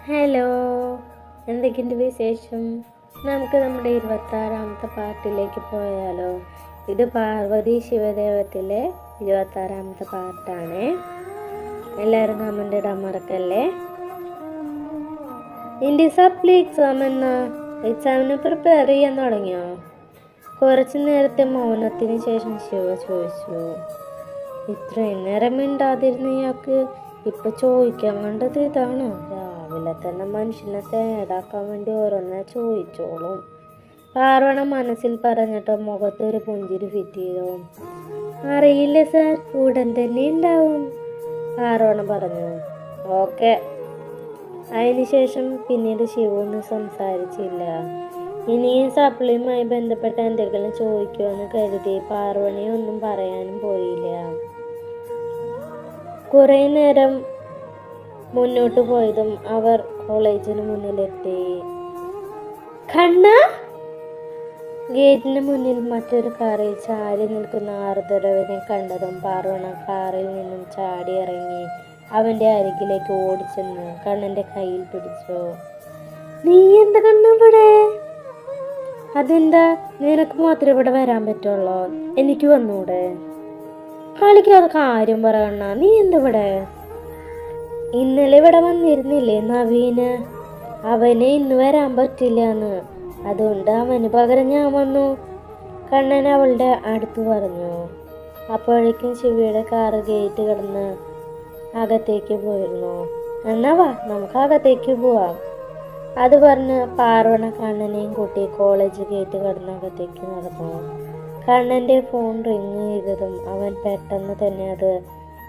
Hello, എന്തൊക്കെയുണ്ട് വിശേഷം? നമുക്ക് നമ്മുടെ 26ാമത്തെ പാർട്ടിലേക്ക് പോയാലോ? ഇത് പാർവതി ശിവദേവത്തിലെ 26ാമത്തെ പാർട്ടാണ്. എല്ലാവരും കമൻ്റ് ഇടാൻ മറക്കല്ലേ. നിന്റെ സപ്ലി എക്സാമിന് പ്രിപ്പയർ ചെയ്യാൻ തുടങ്ങിയോ? കുറച്ചു നേരത്തെ മൗനത്തിന് ശേഷം ശിവ ചോദിച്ചു. ഇത്രയും നേരം മിണ്ടാതിരുന്ന ഇയാൾക്ക് ഇപ്പൊ ചോദിക്കാൻ കണ്ടത് ഇതാണോ? രാവിലെ തന്നെ മനുഷ്യനെ തേടാക്കാൻ വേണ്ടി ഓരോന്നെ ചോദിച്ചോളും. പാർവണ മനസ്സിൽ പറഞ്ഞിട്ട് മുഖത്തൊരു പുഞ്ചിരി ഫിറ്റ് ചെയ്തു. അറിയില്ല സാർ, ഉടൻ തന്നെ ഉണ്ടാവും, പാർവണ പറഞ്ഞു. ഓക്കെ. അതിനുശേഷം പിന്നീട് ശിവൊന്നും സംസാരിച്ചില്ല. ഇനിയും സപ്ലിയുമായി ബന്ധപ്പെട്ട എന്തെങ്കിലും ചോദിക്കുമെന്ന് കരുതി പാർവണിയൊന്നും പറയാനും പോയില്ല. കുറെ നേരം മുന്നോട്ട് പോയതും അവർ കോളേജിന് മുന്നിലെത്തി. കണ്ണ! ഗേറ്റിന് മുന്നിൽ മറ്റൊരു കാറിൽ ചാരി നിൽക്കുന്ന ആർദ്രവിനെ കണ്ടതും പാർവണ കാറിൽ നിന്നും ചാടി ഇറങ്ങി അവന്റെ അരികിലേക്ക് ഓടിച്ചെന്ന് കണ്ണന്റെ കയ്യിൽ പിടിച്ചു. നീ എന്താ കണ്ണവിടെ? അതെന്താ, നിനക്ക് മാത്രമേ ഇവിടെ വരാൻ പറ്റുള്ളൂ, എനിക്ക് വന്നൂടെ? കളിക്കാതെ കാര്യം പറയണ. നീ എന്തിവിടെ? ഇന്നലെ ഇവിടെ വന്നിരുന്നില്ലേ നവീന്? അവന് ഇന്ന് വരാൻ പറ്റില്ലാന്ന്, അതുകൊണ്ട് അവന് പകരം ഞാൻ വന്നു, കണ്ണൻ അവളുടെ അടുത്ത് പറഞ്ഞു. അപ്പോഴേക്കും ശിവയുടെ കാറ് ഗേറ്റ് കടന്ന് അകത്തേക്ക് പോയിരുന്നു. എന്നാ വാ, നമുക്ക് അകത്തേക്ക് പോവാം. അത് പറഞ്ഞ് പാർവണ കണ്ണനെയും കൂട്ടി കോളേജ് ഗേറ്റ് കടന്ന് അകത്തേക്ക് നടന്നു. കണ്ണൻ്റെ ഫോൺ റിങ് ചെയ്തതും അവൻ പെട്ടെന്ന് തന്നെ അത്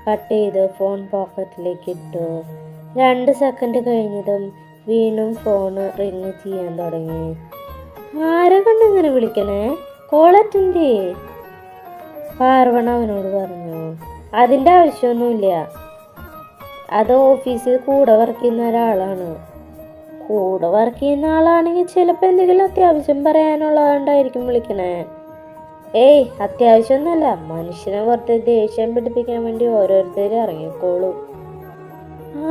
കട്ട് ചെയ്ത് ഫോൺ പോക്കറ്റിലേക്ക് ഇട്ടു. 2 സെക്കൻഡ് കഴിഞ്ഞതും വീണ്ടും ഫോണ് റിങ് ചെയ്യാൻ തുടങ്ങി. ആരെ കണ്ടിങ്ങനെ വിളിക്കണേ? കോൾ അറ്റൻഡ് ചെയ്യ്, പാർവണ അവനോട് പറഞ്ഞു. അതിൻ്റെ ആവശ്യമൊന്നുമില്ല, അത് ഓഫീസിൽ കൂടെ വർക്ക് ചെയ്യുന്ന ഒരാളാണ്. കൂടെ വർക്ക് ചെയ്യുന്ന ആളാണെങ്കിൽ ചിലപ്പോൾ എന്തെങ്കിലും അത്യാവശ്യം പറയാനുള്ളതുകൊണ്ടായിരിക്കും വിളിക്കണേ. ഏയ്, അത്യാവശ്യമൊന്നുമല്ല, മനുഷ്യനെ വെറുതെ ദേഷ്യം പിടിപ്പിക്കാൻ വേണ്ടി ഓരോരുത്തരും ഇറങ്ങിക്കോളും.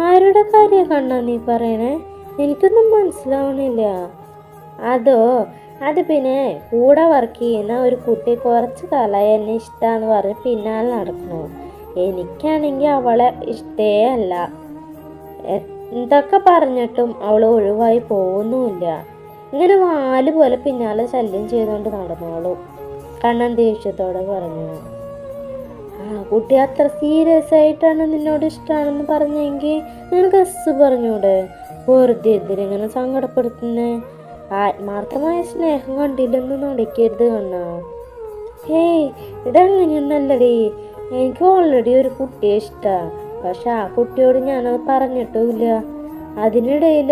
ആരുടെ കാര്യം കണ്ണാ നീ പറയണേ? എനിക്കൊന്നും മനസ്സിലാവണില്ല. അത് പിന്നെ കൂടെ വർക്ക് ചെയ്യുന്ന ഒരു കുട്ടി കുറച്ച് കാലമായി എന്നെ ഇഷ്ടമാന്ന് പറഞ്ഞ് പിന്നാലെ നടക്കുന്നു. എനിക്കാണെങ്കിൽ അവളെ ഇഷ്ടേ അല്ല. എന്തൊക്കെ പറഞ്ഞിട്ടും അവൾ ഒഴിവായി പോകുന്നുമില്ല. ഇങ്ങനെ വാല് പോലെ പിന്നാലെ ശല്യം ചെയ്തുകൊണ്ട് നടന്നോളൂ, കണ്ണൻ ദേഷ്യത്തോടെ പറഞ്ഞു. ആ കുട്ടി അത്ര സീരിയസ് ആയിട്ടാണ് നിന്നോട് ഇഷ്ടമാണെന്ന് പറഞ്ഞെങ്കിൽ നിനക്ക് പറഞ്ഞൂടെ? വെറുതെ എന്തിനിങ്ങനെ സങ്കടപ്പെടുത്തുന്നേ? ആത്മാർത്ഥമായ സ്നേഹം കണ്ടില്ലെന്ന് നടക്കരുത് കണ്ണാ. ഹേയ്, ഇതങ്ങനെയൊന്നല്ലടി. എനിക്ക് ഓൾറെഡി ഒരു കുട്ടിയെ ഇഷ്ടമാണ്, പക്ഷെ ആ കുട്ടിയോട് ഞാനത് പറഞ്ഞിട്ടുമില്ല. അതിനിടയിൽ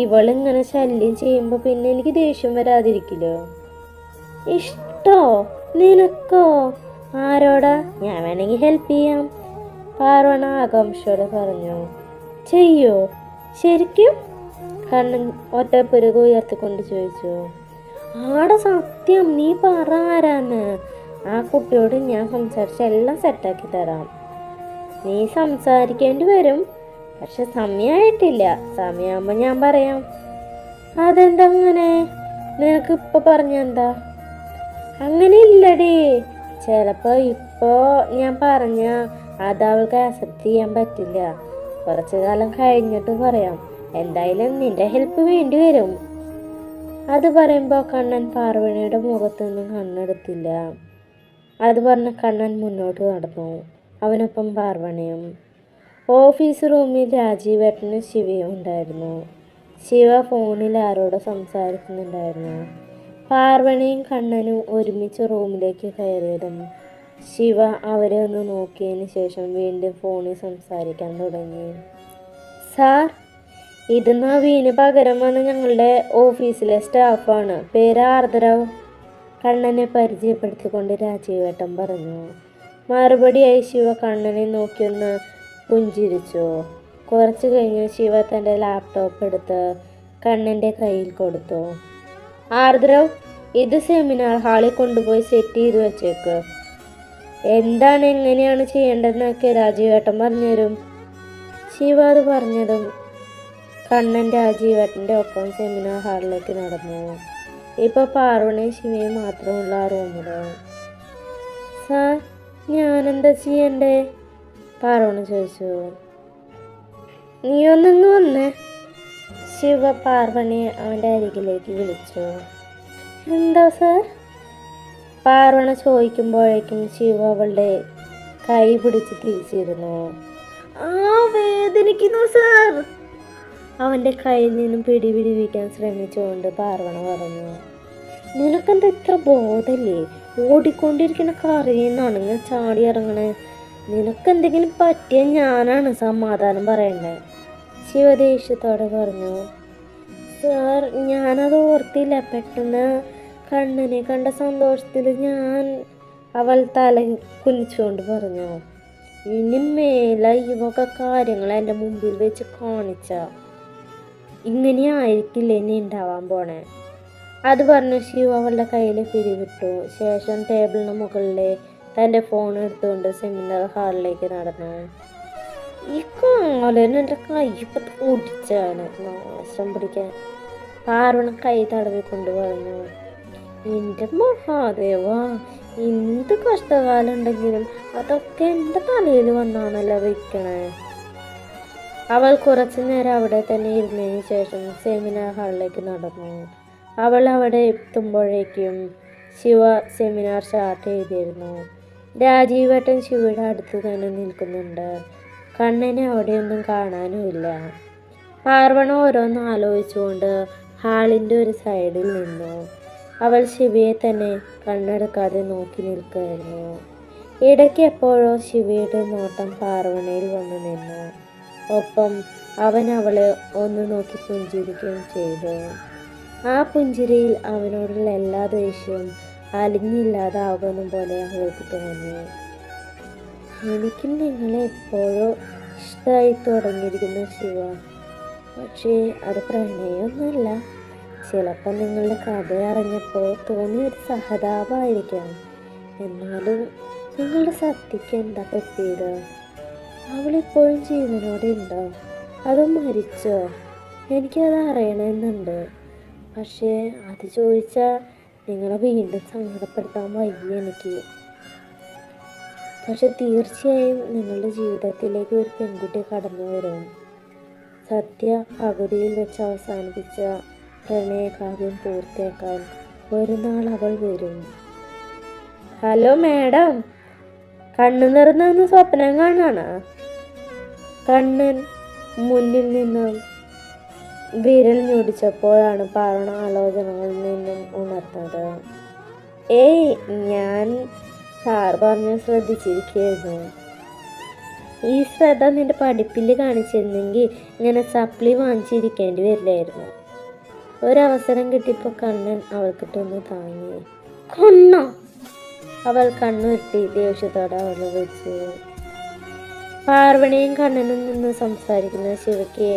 ഇവളിങ്ങനെ ശല്യം ചെയ്യുമ്പോൾ പിന്നെ എനിക്ക് ദേഷ്യം വരാതിരിക്കില്ലോ? ഇഷ്ടോ നിനക്കോ? ആരോടാ? ഞാൻ വേണമെങ്കിൽ ഹെൽപ്പ് ചെയ്യാം, പാർവണ ആകാംക്ഷയോടെ പറഞ്ഞു. ചെയ്യോ ശരിക്കും? കണ്ണൻ ഒറ്റപ്പുരക് ഉയർത്തിക്കൊണ്ട് ചോദിച്ചു. ആടെ സത്യം, നീ പറ ആരാന്ന്. ആ കുട്ടിയോട് ഞാൻ സംസാരിച്ച് എല്ലാം സെറ്റാക്കി തരാം. നീ സംസാരിക്കേണ്ടി വരും, പക്ഷെ സമയമായിട്ടില്ല. സമയമാകുമ്പോൾ ഞാൻ പറയാം. അതെന്താ അങ്ങനെ? നിനക്ക് ഇപ്പൊ പറഞ്ഞെന്താ? അങ്ങനെ ഇല്ലടി, ചിലപ്പോ ഇപ്പോ ഞാൻ പറഞ്ഞ അത് അവൾക്ക് അക്സെപ്റ്റ് ചെയ്യാൻ പറ്റില്ല. കുറച്ചു കാലം കഴിഞ്ഞിട്ട് പറയാം. എന്തായാലും നിന്റെ ഹെൽപ്പ് വേണ്ടി വരും. അത് പറയുമ്പോൾ കണ്ണൻ പാർവണിയുടെ മുഖത്തൊന്നും കണ്ണെടുത്തില്ല. അത് പറഞ്ഞ് കണ്ണൻ മുന്നോട്ട് നടന്നു, അവനൊപ്പം പാർവണിയും. ഓഫീസ് റൂമിൽ രാജീവേട്ടനും ശിവയും ഉണ്ടായിരുന്നു. ശിവ ഫോണിൽ ആരോട് സംസാരിക്കുന്നുണ്ടായിരുന്നു. പാർവണിയും കണ്ണനും ഒരുമിച്ച് റൂമിലേക്ക് കയറിയതും ശിവ അവരെ ഒന്ന് നോക്കിയതിന് ശേഷം വീണ്ടും ഫോണിൽ സംസാരിക്കാൻ തുടങ്ങി. സാർ, ഇത് നവീന് പകരം വന്ന ഞങ്ങളുടെ ഓഫീസിലെ സ്റ്റാഫാണ്, പേര് ആർദ്രവ്, കണ്ണനെ പരിചയപ്പെടുത്തിക്കൊണ്ട് രാജീവേട്ടൻ പറഞ്ഞു. മറുപടിയായി ശിവ കണ്ണനെ നോക്കിയൊന്ന് പുഞ്ചിരിച്ചു. കുറച്ച് കഴിഞ്ഞ് ശിവ തൻ്റെ ലാപ്ടോപ്പ് എടുത്ത് കണ്ണൻ്റെ കയ്യിൽ കൊടുത്തു. ആർദ്രവ്, ഇത് സെമിനാർ ഹാളിൽ കൊണ്ടുപോയി സെറ്റ് ചെയ്ത് വെച്ചേക്ക്. എന്താണ് എങ്ങനെയാണ് ചെയ്യേണ്ടതെന്നൊക്കെ രാജീവേട്ടൻ പറഞ്ഞുതരും. ശിവ അത് പറഞ്ഞതും കണ്ണൻ രാജീവേട്ടൻ്റെ ഒപ്പം സെമിനാർ ഹാളിലേക്ക് നടന്നു. ഇപ്പോൾ പാർവണയും ശിവയും മാത്രമുള്ള ആ റൂമിൽ. സാർ, ഞാനെന്താ ചെയ്യണ്ടേ? പാർവണ ചോദിച്ചു. നീ ഒന്നിങ്ങ് വന്നേ. ശിവ പാർവണയെ അവൻ്റെ അരികിലേക്ക് വിളിച്ചു. എന്താ സാർ? പാർവണ ചോദിക്കുമ്പോഴേക്കും ശിവ അവളുടെ കൈ പിടിച്ച് തിരിച്ചിരുന്നു. വേദനിക്കുന്നു സാർ. അവൻ്റെ കയ്യിൽ നിന്നും പിടിപിടിവിക്കാൻ ശ്രമിച്ചുകൊണ്ട് പാർവണ പറഞ്ഞു. നിനക്കെന്താ ഇത്ര ബോധല്ലേ? ഓടിക്കൊണ്ടിരിക്കുന്ന കാറിൽ നിന്നാണ് ഞാൻ ചാടി ഇറങ്ങണേ. നിനക്കെന്തെങ്കിലും പറ്റിയ ഞാനാണ് സമാധാനം പറയണ്ടേ? ശിവദേഷ്യത്തോടെ പറഞ്ഞു. സാർ, ഞാനത് ഓർത്തില്ല. പെട്ടെന്ന് കണ്ണനെ കണ്ട സന്തോഷത്തിൽ അവൾ തല കുനിച്ചുകൊണ്ട് പറഞ്ഞു. ഇനി മേല ഇവൊക്കെ കാര്യങ്ങൾ എൻ്റെ മുമ്പിൽ വെച്ച് കാണിച്ച ഇങ്ങനെയായിരിക്കില്ലേ ഇനി ഉണ്ടാവാൻ പോണേ. അത് പറഞ്ഞ് ശിവ അവളുടെ കയ്യിൽ പിടിവിട്ടു. ശേഷം ടേബിളിന് മുകളിലെ തൻ്റെ ഫോൺ എടുത്തുകൊണ്ട് സെമിനാർ ഹാളിലേക്ക് നടന്നു. ഈ കാലന് എൻ്റെ കൈ ഇപ്പം ഓടിച്ചാണ് നാശം പിടിക്കാൻ. പാർവണ കൈ തടവിക്കൊണ്ട് പറഞ്ഞു. എൻ്റെ മഹാദേവ, എന്ത് കഷ്ടകാലം ഉണ്ടെങ്കിലും അതൊക്കെ എൻ്റെ തലയിൽ വന്നാണല്ലോ വയ്ക്കണേ. അവൾ കുറച്ചു നേരം അവിടെ തന്നെ ഇരുന്നതിന് ശേഷം സെമിനാർ ഹാളിലേക്ക് നടന്നു. അവൾ അവിടെ എത്തുമ്പോഴേക്കും ശിവ സെമിനാർ സ്റ്റാർട്ട് ചെയ്തിരുന്നു. രാജീവേട്ടൻ ശിവയുടെ അടുത്ത് തന്നെ നിൽക്കുന്നുണ്ട്. കണ്ണനെ അവിടെയൊന്നും കാണാനുമില്ല. പാർവണ ഓരോന്ന് ആലോചിച്ചുകൊണ്ട് ഹാളിൻ്റെ ഒരു സൈഡിൽ നിന്നു. അവൾ ശിവയെ തന്നെ കണ്ണെടുക്കാതെ നോക്കി നിൽക്കുകയായിരുന്നു. ഇടയ്ക്ക് എപ്പോഴോ ശിവയുടെ നോട്ടം പാർവണയിൽ വന്നു നിന്നു. ഒപ്പം അവൻ അവളെ ഒന്ന് നോക്കി പുഞ്ചിരിക്കുകയും ചെയ്തു. ആ പുഞ്ചിരിയിൽ അവനോടുള്ള എല്ലാ ദേഷ്യവും അലിഞ്ഞില്ലാതാകുന്ന പോലെ അവൾക്ക് തോന്നി. എനിക്കും നിങ്ങളെ എപ്പോഴോ ഇഷ്ടമായി തുടങ്ങിയിരിക്കുന്നു ശിവ. പക്ഷേ അത് പ്രണയമൊന്നുമല്ല. ചിലപ്പോൾ നിങ്ങളുടെ കഥ അറിഞ്ഞപ്പോൾ തോന്നിയൊരു സഹതാപമായിരിക്കാം. എന്നാലും നിങ്ങളുടെ സത്യക്ക് എന്താ പറ്റിയത്? അവളിപ്പോഴും ജീവനോടെ ഉണ്ടോ അതോ മരിച്ചോ? എനിക്കത് അറിയണമെന്നുണ്ട്. പക്ഷേ അത് ചോദിച്ചാൽ നിങ്ങളെ വീണ്ടും സങ്കടപ്പെടുത്താൻ വയ്യ എനിക്ക്. പക്ഷെ തീർച്ചയായും നിങ്ങളുടെ ജീവിതത്തിലേക്ക് ഒരു പെൺകുട്ടി കടന്നു വരും. സത്യ പകുതിയിൽ വെച്ച് അവസാനിപ്പിച്ച പ്രണയകാവ്യം പൂർത്തിയാക്കാൻ ഒരു നാൾ അവൾ വരും. ഹലോ മാഡം, കണ്ണു നിറഞ്ഞൊന്ന് സ്വപ്നം കാണാണ്. കണ്ണൻ മുന്നിൽ നിന്നും വിരൽ ഞൊടിച്ചപ്പോഴാണ് പാർവണ ആലോചനകളിൽ നിന്നും ഉണർന്നത്. ഏയ്, ഞാൻ സാർ പറഞ്ഞ് ശ്രദ്ധിച്ചിരിക്കുകയായിരുന്നു. ഈ ശ്രദ്ധ നിന്റെ പഠിപ്പിൽ കാണിച്ചിരുന്നെങ്കിൽ ഇങ്ങനെ സപ്ലി വാങ്ങിച്ചിരിക്കേണ്ടി വരില്ലായിരുന്നു. ഒരവസരം കിട്ടിയപ്പോൾ കണ്ണൻ അവൾക്കിട്ടൊന്ന് താങ്ങി. കൊന്നോ? അവൾ കണ്ണുരുട്ടി ദേഷ്യത്തോടെ അവളെ വിളിച്ചു. പാർവണയും കണ്ണനും നിന്ന് സംസാരിക്കുന്ന ശിവയ്ക്ക്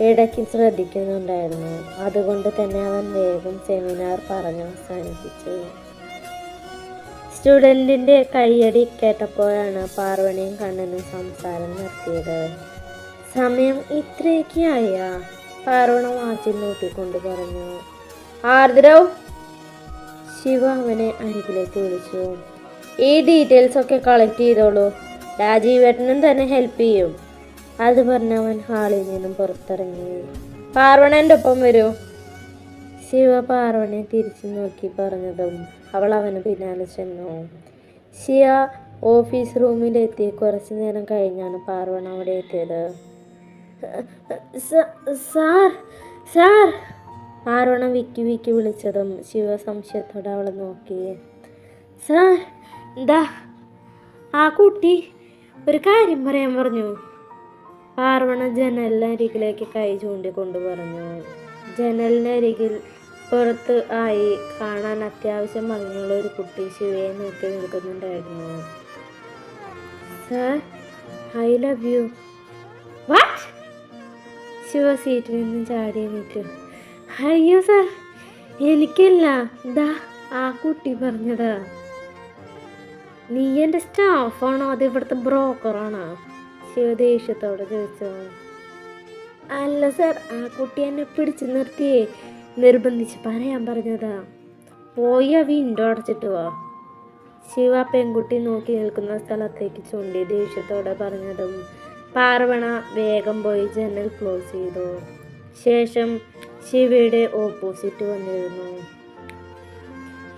ഇടയ്ക്ക് ശ്രദ്ധിക്കുന്നുണ്ടായിരുന്നു. അതുകൊണ്ട് തന്നെ അവൻ വേഗം സെമിനാർ പറഞ്ഞ് അവസാനിപ്പിച്ചു. സ്റ്റുഡൻറ്റിൻ്റെ കയ്യടി കേട്ടപ്പോഴാണ് പാർവണയും കണ്ണനും സംസാരം നിർത്തിയത്. സമയം ഇത്രയൊക്കെ ആയ? പാർവണ വാച്ചിൽ നോക്കിക്കൊണ്ട് പറഞ്ഞു. ആർദ്രവ്, ശിവ അവനെ അരികിലേക്ക് വിളിച്ചു. ഈ ഡീറ്റെയിൽസ് ഒക്കെ കളക്ട് ചെയ്തോളൂ. രാജീവേട്ടനും തന്നെ ഹെൽപ്പ് ചെയ്യും. അത് പറഞ്ഞവൻ ഹാളിൽ നിന്നും പുറത്തിറങ്ങി. പാർവണൻ്റെ ഒപ്പം വരൂ. ശിവ പാർവണയെ തിരിച്ചു നോക്കി പറഞ്ഞതും അവൾ അവന് പിന്നാലെ ചെന്നു. ശിവ ഓഫീസ് റൂമിലെത്തി കുറച്ചു നേരം കഴിഞ്ഞാണ് പാർവണ അവിടെ എത്തിയത്. സാർ സാർ പാർവണ വിക്കി വിക്കി വിളിച്ചതും ശിവ സംശയത്തോടെ അവളെ നോക്കി. സാർ, എന്താ? ആ കുട്ടി ഒരു കാര്യം പറയാൻ പറഞ്ഞു. പാർവണ ജനലിനരികിലേക്ക് കൈ ചൂണ്ടിക്കൊണ്ട് പറഞ്ഞു. ജനലിനരികിൽ പുറത്ത് ആയി കാണാൻ അത്യാവശ്യം ഭംഗിയുള്ള ഒരു കുട്ടി ശിവയെ നോക്കി നിൽക്കുന്നുണ്ടായിരുന്നു. Sir, I love you. What? Shiva സീറ്റിൽ നിന്നും ചാടി എണീറ്റു. അയ്യോ സാർ, എനിക്കല്ല, ദാ ആ കുട്ടി പറഞ്ഞതാ. നീ എൻ്റെ സ്റ്റാഫാണോ അത് ഇവിടുത്തെ ബ്രോക്കറാണോ? ശിവ ദേഷ്യത്തോടെ ചോദിച്ചു. അല്ല സാർ, ആ കുട്ടി എന്നെ പിടിച്ചു നിർത്തിയേ നിർബന്ധിച്ച് പറയാൻ പറഞ്ഞതാ. പോയി ആ വിൻഡോ അടച്ചിട്ട് വാ. ശിവ പെൺകുട്ടി നോക്കി നിൽക്കുന്ന സ്ഥലത്തേക്ക് ചൂണ്ടി ദേഷ്യത്തോടെ പറഞ്ഞതും പാർവണ വേഗം പോയി ജനൽ ക്ലോസ് ചെയ്തു. ശേഷം ശിവയുടെ ഓപ്പോസിറ്റ് വന്നിരുന്നു.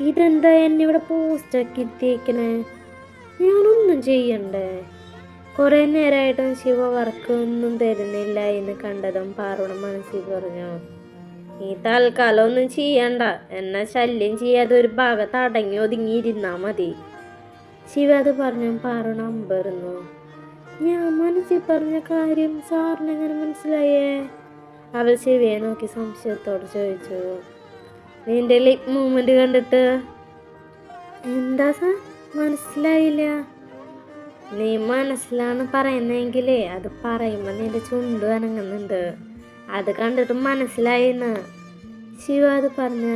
ഇതെന്താ എന്നിവിടെ പോസ്റ്റാക്കി എത്തിയേക്കണേ? ഞാനൊന്നും ചെയ്യണ്ടേ? കുറെ നേരമായിട്ടും ശിവ വർക്ക് ഒന്നും തരുന്നില്ല എന്ന് കണ്ടതും പാർവണ മനസ്സിൽ പറഞ്ഞു, നീ തൽക്കാലം ഒന്നും ചെയ്യണ്ട, എന്നെ ശല്യം ചെയ്യാതെ ഒരു ഭാഗത്ത് അടങ്ങി ഒതുങ്ങിയിരുന്നാ മതി. ശിവ അത് പറഞ്ഞു പാർവണ അമ്പരുന്നു. ഞാൻ മനസ്സിൽ പറഞ്ഞ കാര്യം സാറിന് എങ്ങനെ മനസ്സിലായേ? അവൾ ശിവയെ നോക്കി സംശയത്തോടെ ചോദിച്ചു. നിന്റെ ലിപ് മൂവ്മെന്റ് കണ്ടിട്ട്. എന്താ സാർ? മനസ്സിലായില്ല. നീ മനസ്സിലാണ് പറയുന്നെങ്കിലേ അത് പറയുമ്പോൾ നിന്റെ ചുണ്ട് അനങ്ങുന്നുണ്ട്, അത് കണ്ടിട്ട് മനസ്സിലായിന്ന്. ശിവ അത് പറഞ്ഞ്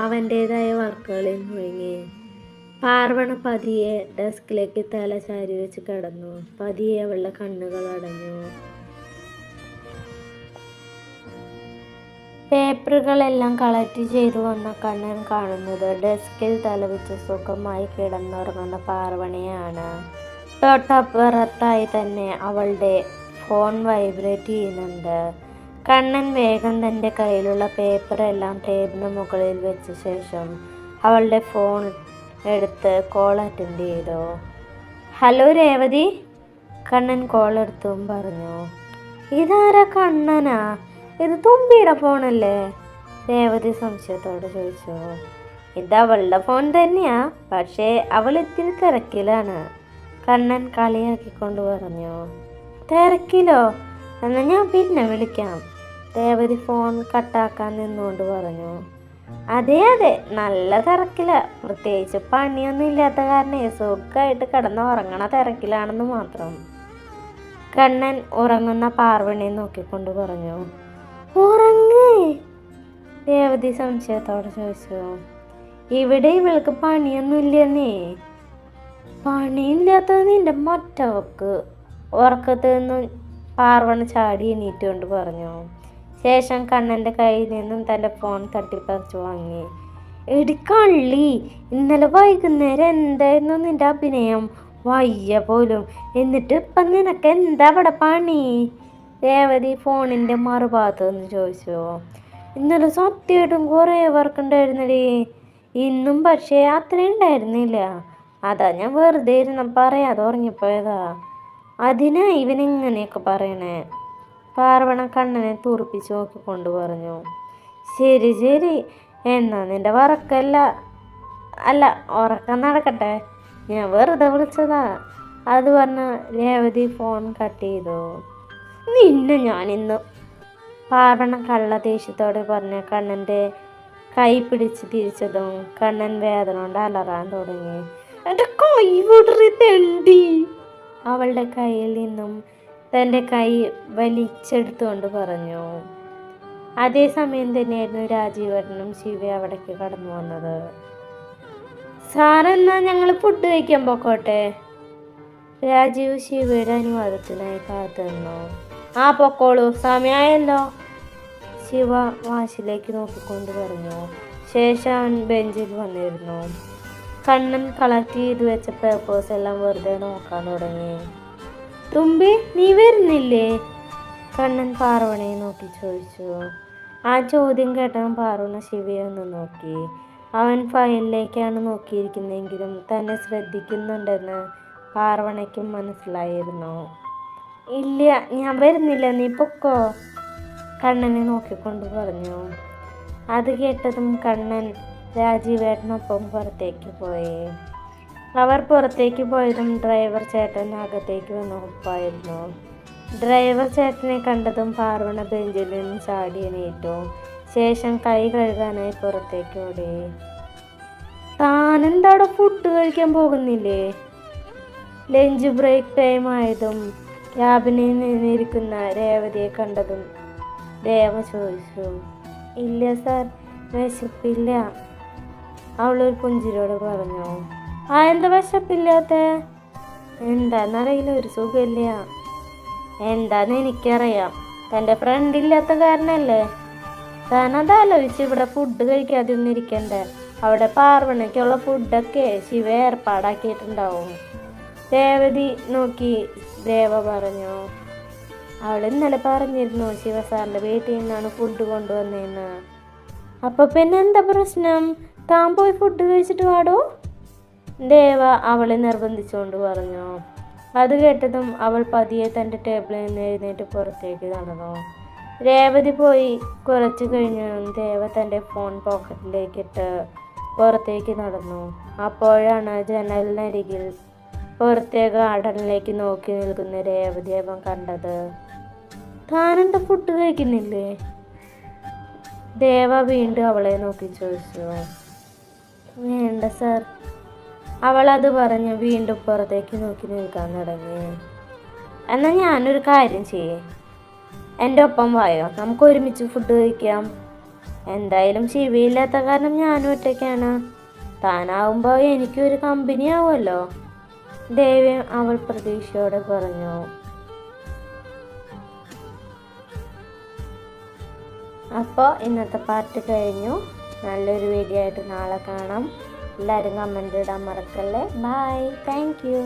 അവൻ്റെതായ വർക്കുകളിൽ മുഴുങ്ങി. പാർവണ പതിയെ ഡെസ്കിലേക്ക് തല ചാരി വെച്ച് കിടന്നു. പതിയെ അവളുടെ കണ്ണുകൾ അടഞ്ഞു. പേപ്പറുകളെല്ലാം കളക്ട് ചെയ്തു വന്ന കണ്ണൻ കാണുന്നത് ഡെസ്കിൽ തലവെച്ച് സുഖമായി കിടന്നുറങ്ങുന്ന പാർവണയാണ്. തൊട്ടപ്പുറത്തായി തന്നെ അവളുടെ ഫോൺ വൈബ്രേറ്റ് ചെയ്യുന്നുണ്ട്. കണ്ണൻ വേഗം തൻ്റെ കയ്യിലുള്ള പേപ്പറെല്ലാം ടേബിളിന് മുകളിൽ വെച്ച ശേഷം അവളുടെ ഫോൺ എടുത്ത് കോൾ അറ്റൻഡ് ചെയ്തു. ഹലോ രേവതി. കണ്ണൻ കോൾ എടുത്തും പറഞ്ഞു. ഇതാരാ കണ്ണനാ? ഇത് തുമ്പിയുടെ ഫോണല്ലേ? രേവതി സംശയത്തോടെ ചോദിച്ചു. ഇത് അവളുടെ ഫോൺ തന്നെയാ, പക്ഷേ അവൾ ഇത്തിരി തിരക്കിലാണ്. കണ്ണൻ കളിയാക്കിക്കൊണ്ട് പറഞ്ഞു. തിരക്കിലോ? എന്നാൽ ഞാൻ പിന്നെ വിളിക്കാം. രേവതി ഫോൺ കട്ടാക്കാൻ നിന്നുകൊണ്ട് പറഞ്ഞു. അതെ നല്ല തിരക്കില, പ്രത്യേകിച്ച് പണിയൊന്നും ഇല്ലാത്ത കാരണം സുഖമായിട്ട് കിടന്ന് ഉറങ്ങണ തിരക്കിലാണെന്ന് മാത്രം. കണ്ണൻ ഉറങ്ങുന്ന പാർവണിയെ നോക്കിക്കൊണ്ട് പറഞ്ഞു. ഉറങ്ങേ? രേവതി സംശയത്തോടെ ചോദിച്ചു. ഇവിടെ ഇവൾക്ക് പണിയൊന്നും ഇല്ലെന്നേ. പണിയില്ലാത്തത് നിന്റെ മറ്റവക്ക്. ഉറക്കത്തിൽ നിന്നും പാർവണ ചാടി എണീറ്റുകൊണ്ട് പറഞ്ഞു. ശേഷം കണ്ണൻ്റെ കയ്യിൽ നിന്നും തൻ്റെ ഫോൺ തട്ടിപ്പറിച്ചു വാങ്ങി. എടി കള്ളി, ഇന്നലെ വൈകുന്നേരം എന്തായിരുന്നു നിന്റെ അഭിനയം? വയ്യ പോലും. എന്നിട്ട് ഇപ്പം നിനക്ക് എന്താ അവിടെ പണി? രേവതി ഫോണിൻ്റെ മറുഭാഗത്ത് നിന്ന് ചോദിച്ചു. ഇന്നലെ സത്യമായിട്ടും കുറേ വർക്ക് ഉണ്ടായിരുന്നടി. ഇന്നും പക്ഷേ അത്രയും ഉണ്ടായിരുന്നില്ല. അതാ ഞാൻ വെറുതെ ഇരുന്ന് പറയാതെ ഉറങ്ങിപ്പോയതാ. അതിനാ ഇവനിങ്ങനെയൊക്കെ പറയണേ. പാർവണ കണ്ണനെ തുറപ്പിച്ച് നോക്കിക്കൊണ്ട് പറഞ്ഞു. ശരി, എന്നാ നിന്റെ വറക്കല്ല അല്ല ഉറക്കം നടക്കട്ടെ, ഞാൻ വെറുതെ വിളിച്ചതാ. അത് പറഞ്ഞ് രേവതി ഫോൺ കട്ട് ചെയ്തു. നിന്നെ ഞാനിന്ന്, പാർവണ കള്ള ദേഷ്യത്തോടെ പറഞ്ഞ കണ്ണൻ്റെ കൈ പിടിച്ച് തിരിച്ചതും കണ്ണൻ വേദന കൊണ്ട് അലറാൻ തുടങ്ങി. എൻ്റെ കൈ വിടറി തെണ്ടി. അവളുടെ കയ്യിൽ നിന്നും തൻ്റെ കൈ വലിച്ചെടുത്തുകൊണ്ട് പറഞ്ഞു. അതേസമയം തന്നെയായിരുന്നു രാജീവേട്ടനും ശിവ അവിടേക്ക് കടന്നു വന്നത്. സാറെന്നാ ഞങ്ങൾ ഫുഡ് കഴിക്കാൻ പോക്കോട്ടെ? രാജീവ് ശിവയുടെ അനുവാദത്തിനായി കാത്തു നിന്നു. ആ പൊക്കോളൂ, സമയമായല്ലോ. ശിവ വാശിലേക്ക് നോക്കിക്കൊണ്ട് പറഞ്ഞു. ശേഷം അവൻ ബെഞ്ചിൽ വന്നിരുന്നു. കണ്ണൻ കളക്ട് ചെയ്ത് വെച്ച പേപ്പേഴ്സ് എല്ലാം വെറുതെ നോക്കാൻ തുടങ്ങി. തുമ്പി, നീ വരുന്നില്ലേ? കണ്ണൻ പാർവണയെ നോക്കി ചോദിച്ചു. ആ ചോദ്യം കേട്ടവൻ പാർവണ ശിവയെ ഒന്ന് നോക്കി. അവൻ ഫയലിലേക്കാണ് നോക്കിയിരിക്കുന്നതെങ്കിലും തന്നെ ശ്രദ്ധിക്കുന്നുണ്ടെന്ന് പാർവണയ്ക്കും മനസ്സിലായിരുന്നു. ഇല്ല, ഞാൻ വരുന്നില്ല, നീ പൊക്കോ, കണ്ണനെ നോക്കിക്കൊണ്ട് പറഞ്ഞു. അത് കേട്ടതും കണ്ണൻ രാജീവേട്ടനൊപ്പം പുറത്തേക്ക് പോയി. അവർ പുറത്തേക്ക് പോയതും ഡ്രൈവർ ചേട്ടൻ അകത്തേക്ക് വന്ന് ഒപ്പായിരുന്നു. ഡ്രൈവർ ചേട്ടനെ കണ്ടതും പാർവണ ബെഞ്ചിൽ നിന്ന് ചാടി എണീറ്റു. ശേഷം കൈ കഴുകാനായി പുറത്തേക്ക് ഓടി. താനെന്താടെ ഫുഡ് കഴിക്കാൻ പോകുന്നില്ലേ? ലഞ്ച് ബ്രേക്ക് ടൈം ആയതും ക്യാബിനിൽ നിന്നിരിക്കുന്ന രേവതിയെ കണ്ടതും രേവ ചോദിച്ചു. ഇല്ല സാർ, വിശപ്പില്ല, അവളൊരു പുഞ്ചിരിയോട് പറഞ്ഞു. ആ എന്താ വിശപ്പില്ലാത്ത? എന്താന്നറിയില്ല, ഒരു സുഖമില്ല. എന്താന്ന് എനിക്കറിയാം, എൻ്റെ ഫ്രണ്ട് ഇല്ലാത്ത കാരണല്ലേ. താൻ അതാലോചിച്ച് ഇവിടെ ഫുഡ് കഴിക്കാതെ ഒന്നും ഇരിക്കണ്ടേ. അവിടെ പാർവണയ്ക്കുള്ള ഫുഡൊക്കെ ശിവ ഏർപ്പാടാക്കിയിട്ടുണ്ടാവും. രേവതി നോക്കി ദേവ പറഞ്ഞു. അവൾ ഇന്നലെ പറഞ്ഞിരുന്നു ശിവസാറിൻ്റെ വീട്ടിൽ നിന്നാണ് ഫുഡ് കൊണ്ടുവന്നതെന്ന്. അപ്പോൾ പിന്നെ എന്താ പ്രശ്നം? താൻ പോയി ഫുഡ് കഴിച്ചിട്ട് പാടോ, ദേവ അവളെ നിർബന്ധിച്ചുകൊണ്ട് പറഞ്ഞു. അത് കേട്ടതും അവൾ പതിയെ തൻ്റെ ടേബിളിൽ നിന്ന് എഴുന്നേറ്റ് പുറത്തേക്ക് നടന്നു. രേവതി പോയി കുറച്ച് കഴിഞ്ഞു ദേവ തൻ്റെ ഫോൺ പോക്കറ്റിലേക്കിട്ട് പുറത്തേക്ക് നടന്നു. അപ്പോഴാണ് ജനലിനരികിൽ പുറത്തെ ഗാർഡനിലേക്ക് നോക്കി നിൽക്കുന്ന രേവതി അവൻ കണ്ടത്. താനെന്താ ഫുഡ് കഴിക്കുന്നില്ലേ? ദേവ വീണ്ടും അവളെ നോക്കി ചോദിച്ചു. വേണ്ട സർ, അവളത് പറഞ്ഞ് വീണ്ടും പുറത്തേക്ക് നോക്കി നിൽക്കാൻ തുടങ്ങി. എന്നാൽ ഞാനൊരു കാര്യം ചെയ്യേ, എൻ്റെ ഒപ്പം വായോ, നമുക്ക് ഒരുമിച്ച് ഫുഡ് കഴിക്കാം. എന്തായാലും ശിവയില്ലാത്ത കാരണം ഞാനും ഒറ്റയ്ക്കാണ്. താനാവുമ്പോൾ എനിക്കൊരു കമ്പനി ആവുമല്ലോ, ദേവി അവൾ പ്രതീക്ഷയോടെ പറഞ്ഞു. അപ്പോൾ ഇന്നത്തെ പാർട്ട് കഴിഞ്ഞു. നല്ലൊരു വീഡിയോ ആയിട്ട് നാളെ കാണാം. എല്ലാവരും കമൻ്റ് ഇടാൻ മറക്കല്ലേ. Bye, thank U.